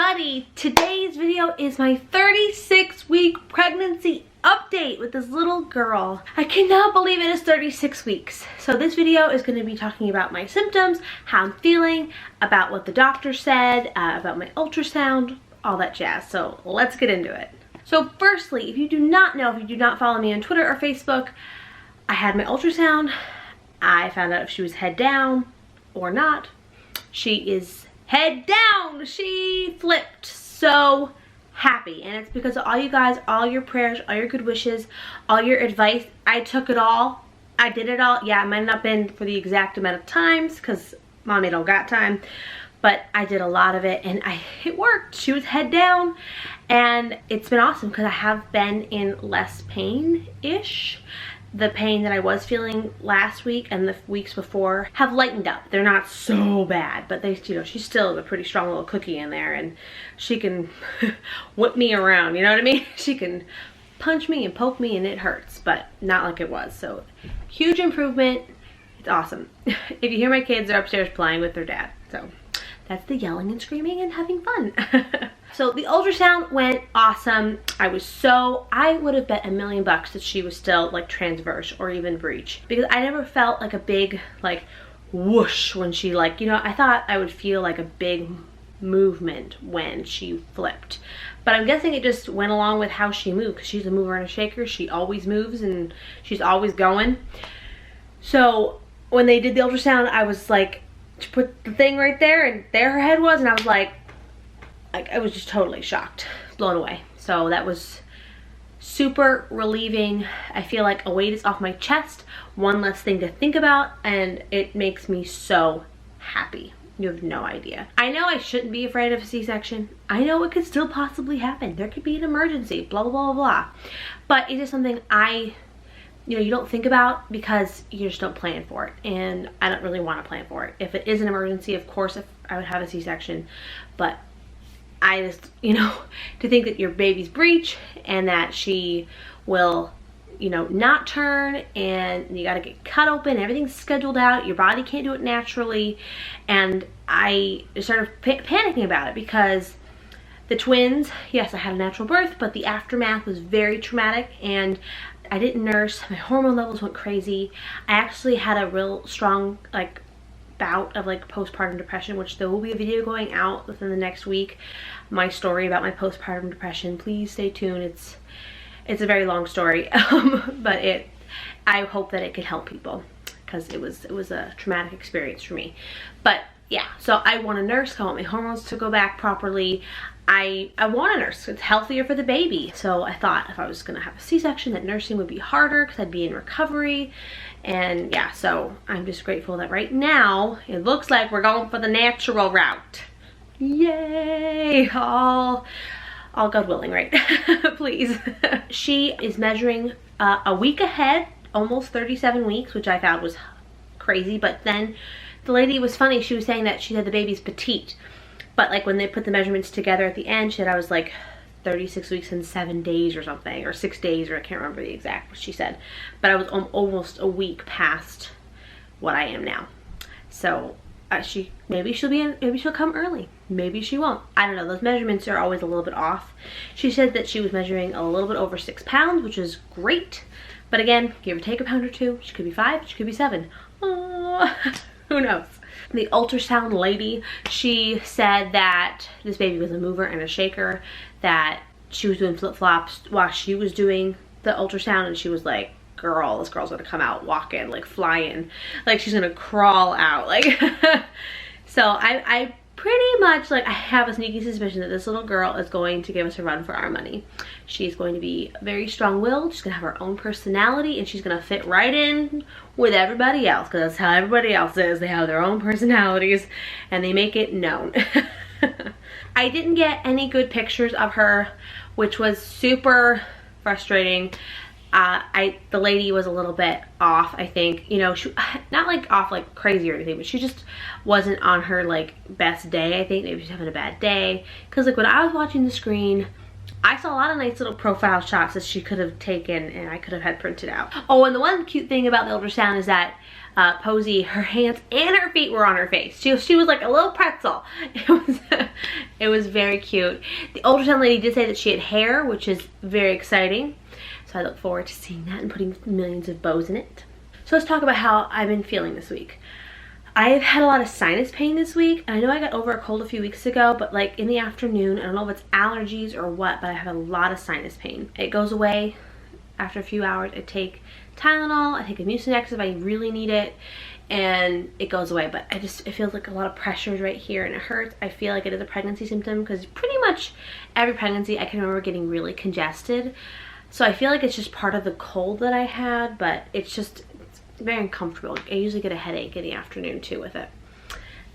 everybody! Today's video is my 36-week pregnancy update with this little girl. I cannot believe it is 36 weeks. So this video is going to be talking about my symptoms, how I'm feeling, about what the doctor said, about my ultrasound, all that jazz. So let's get into it. So firstly, if you do not know, if you do not follow me on Twitter or Facebook, I had my ultrasound. I found out if she was head down or not. She is head down. She flipped. So happy, and it's because of all you guys, all your prayers, all your good wishes, all your advice. I took it all. I did it all. Yeah, it might not have been for the exact amount of times because mommy don't got time, but I did a lot of it and it worked. She was head down and it's been awesome because I have been in less pain-ish. The pain that I was feeling last week and the weeks before have lightened up. They're not so bad, but they, you know, she's still a pretty strong little cookie in there, and she can whip me around, you know what I mean? She can punch me and poke me and it hurts, but not like it was. So huge improvement. It's awesome. If you hear my kids, they're upstairs playing with their dad. So that's the yelling and screaming and having fun. So the ultrasound went awesome. I would have bet $1 million that she was still like transverse or even breech, because I never felt like a big like whoosh when she, like, you know, I thought I would feel like a big movement when she flipped, but I'm guessing it just went along with how she moved because she's a mover and a shaker. She always moves and she's always going. So when they did the ultrasound, I was like, she put the thing right there and there her head was, and I was like I was just totally shocked, blown away. So that was super relieving. I feel like a weight is off my chest, one less thing to think about, and it makes me so happy. You have no idea. I know I shouldn't be afraid of a C-section. I know it could still possibly happen. There could be an emergency, blah, blah, blah, blah. But it is something you don't think about because you just don't plan for it, and I don't really want to plan for it. If it is an emergency, of course, if I would have a C-section, but I just, to think that your baby's breech and that she will, not turn, and you got to get cut open, everything's scheduled out, your body can't do it naturally, and I started panicking about it because the twins, yes, I had a natural birth, but the aftermath was very traumatic, and I didn't nurse. My hormone levels went crazy. I actually had a real strong bout of postpartum depression, which there will be a video going out within the next week, my story about my postpartum depression. Please stay tuned. It's a very long story, but I hope that it can help people because it was a traumatic experience for me. But yeah, so I want a nurse. I want my hormones to go back properly. I want a nurse. It's healthier for the baby. So I thought if I was gonna have a C-section, that nursing would be harder because I'd be in recovery. And yeah, so I'm just grateful that right now it looks like we're going for the natural route. Yay! All God willing, right? Please. She is measuring a week ahead, almost 37 weeks, which I thought was crazy. But then the lady was funny. She was saying that she said the baby's petite. But when they put the measurements together at the end, she said I was 36 weeks and 7 days or something, or 6 days, or I can't remember the exact what she said. But I was almost a week past what I am now. So maybe she'll come early. Maybe she won't. I don't know. Those measurements are always a little bit off. She said that she was measuring a little bit over 6 pounds, which is great. But again, give or take a pound or two. She could be 5, she could be 7. Oh, who knows? The ultrasound lady, she said that this baby was a mover and a shaker, that she was doing flip-flops while she was doing the ultrasound, and she was like, girl, this girl's gonna come out walking, flying, she's gonna crawl out, So I pretty much, I have a sneaky suspicion that this little girl is going to give us a run for our money. She's going to be very strong-willed, she's gonna have her own personality, and she's gonna fit right in with everybody else, because that's how everybody else is. They have their own personalities, and they make it known. I didn't get any good pictures of her, which was super frustrating. The lady was a little bit off, I think. She, not off crazy or anything, but she just wasn't on her best day, I think. Maybe she's having a bad day. Because when I was watching the screen, I saw a lot of nice little profile shots that she could have taken and I could have had printed out. Oh, and the one cute thing about the ultrasound is that Posey, her hands and her feet were on her face. She was like a little pretzel. It was very cute. The ultrasound lady did say that she had hair, which is very exciting. So I look forward to seeing that and putting millions of bows in it. So let's talk about how I've been feeling this week. I've had a lot of sinus pain this week. I know I got over a cold a few weeks ago, but like in the afternoon, I don't know if it's allergies or what, but I have a lot of sinus pain. It goes away after a few hours. I take Tylenol, I take a Mucinex if I really need it, and it goes away. But it feels like a lot of pressure right here and it hurts. I feel like it is a pregnancy symptom because pretty much every pregnancy I can remember getting really congested. So I feel like it's just part of the cold that I had, but it's very uncomfortable. I usually get a headache in the afternoon too with it.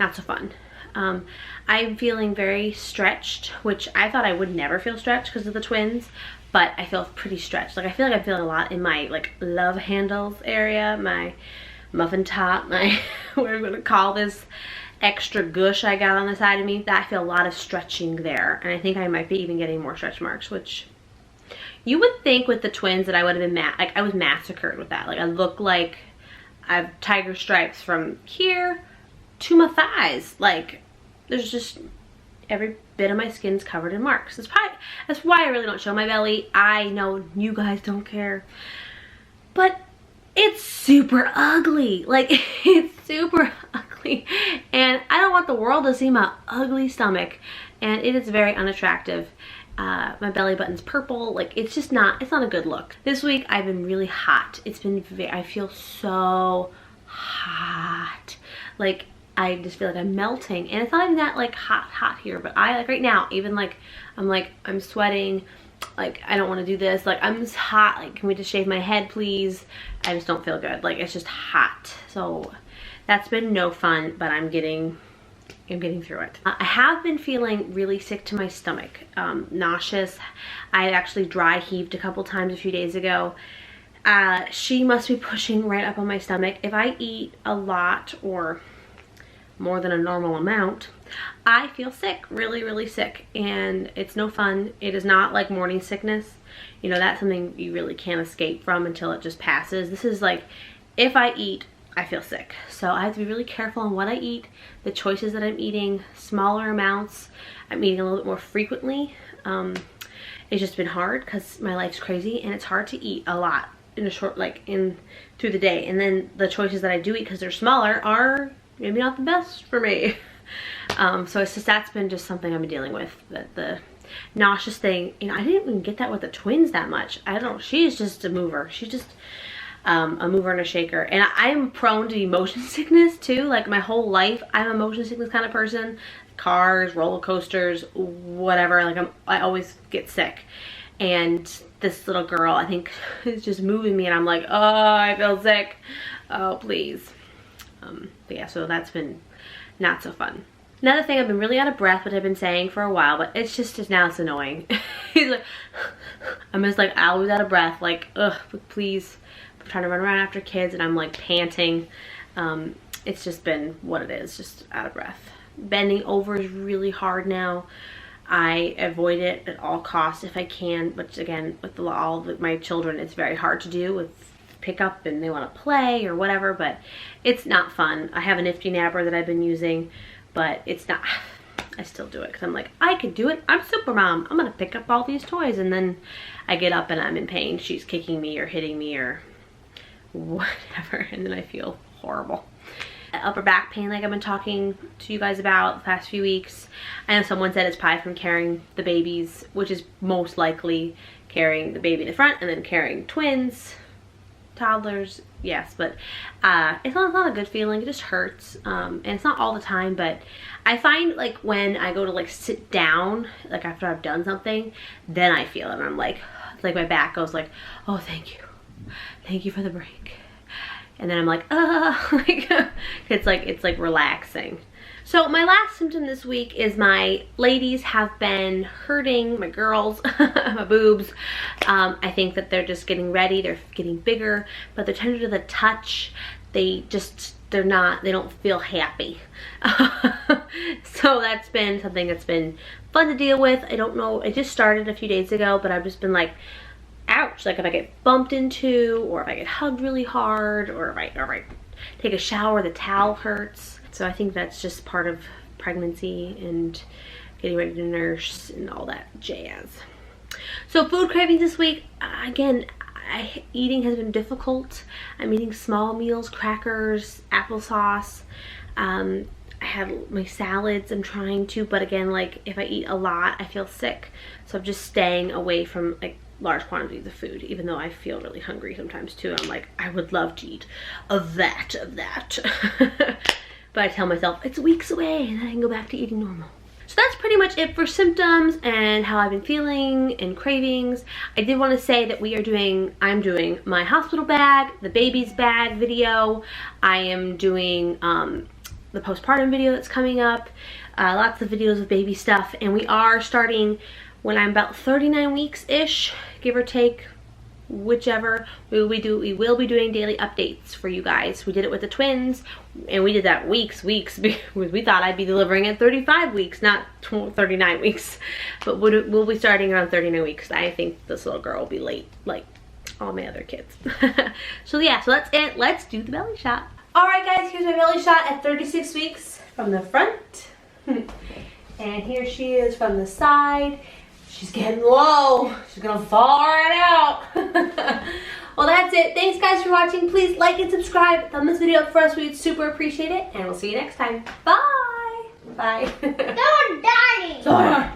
Not so fun. I'm feeling very stretched, which I thought I would never feel stretched because of the twins, but I feel pretty stretched. Like I feel like I'm feeling a lot in my like love handles area, my muffin top, my what I'm gonna call this extra gush I got on the side of me. That I feel a lot of stretching there, and I think I might be even getting more stretch marks, which you would think with the twins that I would have been like I was massacred with that. Like I look like I have tiger stripes from here to my thighs. Like there's just every bit of my skin's covered in marks. That's why I really don't show my belly. I know you guys don't care, but it's super ugly. Like it's super ugly, and I don't want the world to see my ugly stomach, and it is very unattractive. My belly button's purple. Like it's not a good look. This week I've been really hot. I feel so hot. Like I just feel like I'm melting, and it's not even that like hot here, but I like right now, even like I'm sweating. Like I don't want to do this. Like I'm just hot. Like can we just shave my head please? I just don't feel good. Like it's just hot. So that's been no fun, but I'm getting through it. I have been feeling really sick to my stomach, nauseous. I actually dry heaved a couple times a few days ago. She must be pushing right up on my stomach. If I eat a lot or more than a normal amount, I feel sick, really sick, and it's no fun. It is not like morning sickness. You know, that's something you really can't escape from until it just passes. This is like, if I eat, I feel sick. So I have to be really careful on what I eat, the choices that I'm eating, smaller amounts. I'm eating a little bit more frequently. It's just been hard because my life's crazy, and it's hard to eat a lot in a short, through the day. And then the choices that I do eat, because they're smaller, are maybe not the best for me. So it's just, that's been just something I've been dealing with. The nauseous thing, you know, I didn't even get that with the twins that much. I don't, she's just a mover. She's just a mover and a shaker. And I'm prone to motion sickness too. Like my whole life, I'm a motion sickness kind of person. Cars, roller coasters, whatever. Like I always get sick. And this little girl, I think, is just moving me, and I'm like, oh, I feel sick. Oh, please. But yeah, so that's been not so fun. Another thing, I've been really out of breath, which I've been saying for a while, but it's just now it's annoying. He's like, I'm just like always out of breath, like, ugh, please. I'm trying to run around after kids, and I'm like panting. It's just been what it is, just out of breath. Bending over is really hard now. I avoid it at all costs if I can, but again, with all of my children, it's very hard to do with pick up and they want to play or whatever, but it's not fun. I have a nifty napper that I've been using, but it's not, I still do it because I'm like, I could do it. I'm super mom. I'm going to pick up all these toys, and then I get up and I'm in pain. She's kicking me or hitting me or whatever, and then I feel horrible. Upper back pain, like I've been talking to you guys about the past few weeks. I know someone said it's probably from carrying the babies, which is most likely carrying the baby in the front and then carrying twins, toddlers, yes, but it's not a good feeling. It just hurts, and it's not all the time, but I find like when I go to like sit down, like after I've done something, then I feel it, and I'm like my back goes like, oh, thank you for the break. And then I'm like, like it's like relaxing. So my last symptom this week is my ladies have been hurting, my girls, my boobs. I think that they're just getting ready, they're getting bigger, but they're tender to the touch. They don't feel happy. So that's been something that's been fun to deal with. I don't know, it just started a few days ago, but I've just been like, ouch, like if I get bumped into, or if I get hugged really hard, or if I take a shower, the towel hurts. So I think that's just part of pregnancy and getting ready to nurse and all that jazz. So food cravings this week, again, eating has been difficult. I'm eating small meals, crackers, applesauce. I have my salads I'm trying to, but again, like if I eat a lot, I feel sick. So I'm just staying away from like large quantities of food, even though I feel really hungry sometimes too. I'm like, I would love to eat of that. But I tell myself it's weeks away and then I can go back to eating normal. So that's pretty much it for symptoms and how I've been feeling and cravings. I did want to say that I'm doing my hospital bag, the baby's bag video. I am doing the postpartum video that's coming up, lots of videos of baby stuff, and we are starting when I'm about 39 weeks-ish, give or take, whichever. We will be doing daily updates for you guys. We did it with the twins, and we did that weeks because we thought I'd be delivering at 35 weeks, not 39 weeks. But we'll be starting around 39 weeks. I think this little girl will be late, like all my other kids. So yeah, so that's it. Let's do the belly shot. All right, guys, here's my belly shot at 36 weeks from the front. And here she is from the side. She's getting low. She's gonna fall right out. Well, that's it. Thanks, guys, for watching. Please like and subscribe. Thumb this video up for us. We'd super appreciate it. And we'll see you next time. Bye. Bye. No, Daddy. Sorry.